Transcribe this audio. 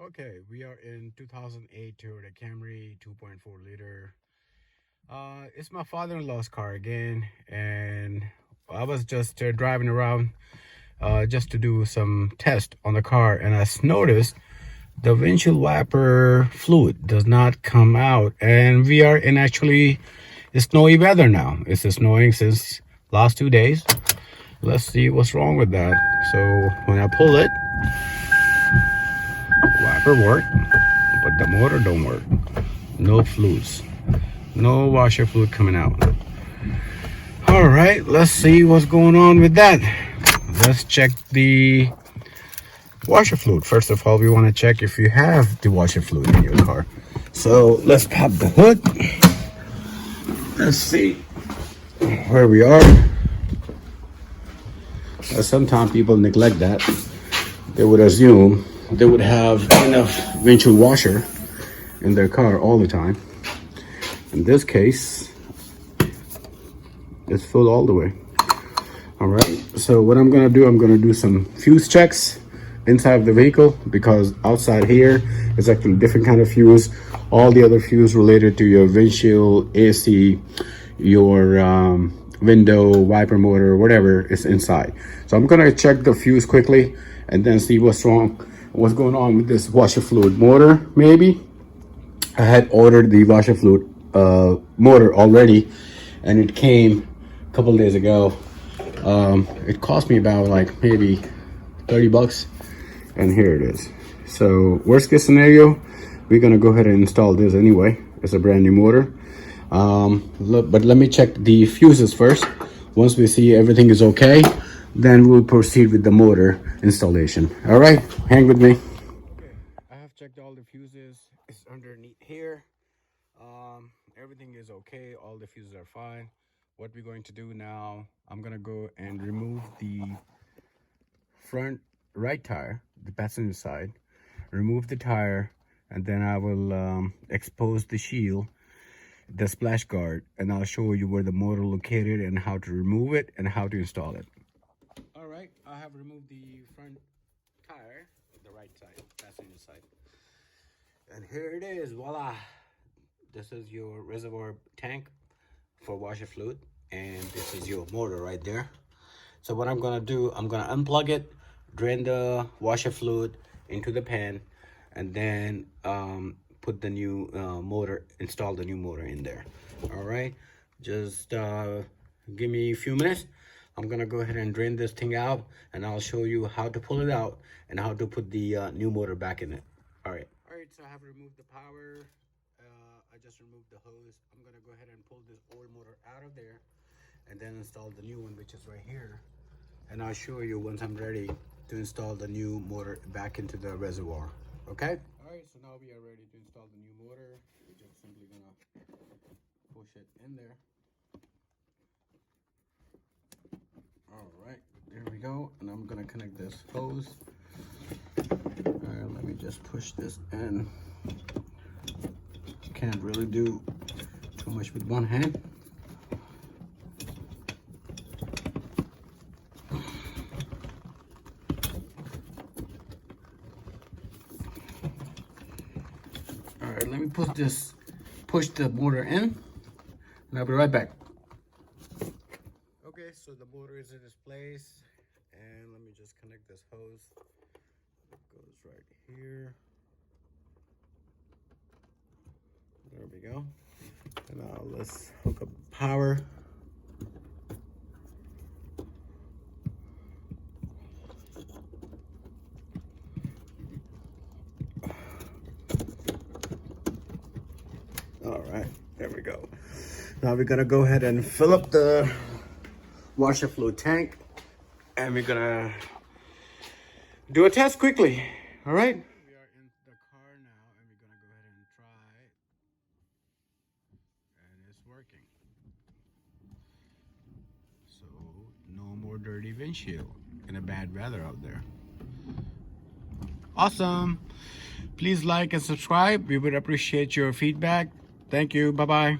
Okay, we are in 2008 Toyota Camry 2.4 liter. It's my father-in-law's car again, and I was just driving around just to do some test on the car, and I noticed the windshield wiper fluid does not come out, and we are in actually snowy weather now. It's snowing since last 2 days. Let's see what's wrong with that. So when I pull it, wiper work, but the motor don't work. No fluids, no washer fluid coming out. All right, let's see what's going on with that. Let's check the washer fluid. First of all, we want to check if you have the washer fluid in your car. So let's pop the hood. Let's see where we are. Sometimes people neglect that. They would assume they would have enough windshield washer in their car all the time. In this case, it's full all the way. All right, so what I'm gonna do, I'm gonna do some fuse checks inside of the vehicle, because outside here is actually a different kind of fuse. All the other fuse related to your windshield, AC, your window, wiper motor, whatever is inside. So I'm gonna check the fuse quickly and then see what's going on with this washer fluid motor. Maybe I had ordered the washer fluid motor already, and it came a couple days ago. It cost me about like maybe 30 bucks, and here it is. So worst case scenario, we're gonna go ahead and install this anyway. It's a brand new motor. But let me check the fuses first. Once we see everything is okay, then we'll proceed with the motor installation. All right, hang with me. Okay, I have checked all the fuses. It's underneath here. Everything is okay. All the fuses are fine. What we're going to do now, I'm gonna go and remove the front right tire, the passenger side, remove the tire, and then I will expose the shield, the splash guard, and I'll show you where the motor located and how to remove it and how to install it. All right, I have removed the front tire, the right side, passenger side, and here it is. Voila, this is your reservoir tank for washer fluid, and this is your motor right there. So what I'm gonna do, I'm gonna unplug it, drain the washer fluid into the pan, and then put the new motor, install the new motor in there. All right, just give me a few minutes. I'm gonna go ahead and drain this thing out, and I'll show you how to pull it out and how to put the new motor back in it. All right, so I have removed the power. I just removed the hose. I'm gonna go ahead and pull this old motor out of there and then install the new one, which is right here. And I'll show you once I'm ready to install the new motor back into the reservoir. Okay? All right, so now we are ready to install the new motor. We're just simply gonna push it in there. All right, there we go. And I'm gonna connect this hose. All right, let me just push this in. Can't really do too much with one hand. All right, let me push the motor in, and I'll be right back. Okay, so the motor is in its place, and let me just connect this hose. It goes right here. There we go. And now let's hook up power. All right, there we go. Now we're gonna go ahead and fill up the washer fluid tank, and we're gonna do a test quickly. All right. We are in the car now, and we're gonna go ahead and try it. And it's working. So no more dirty windshield in a bad weather out there. Awesome. Please like and subscribe. We would appreciate your feedback. Thank you. Bye-bye.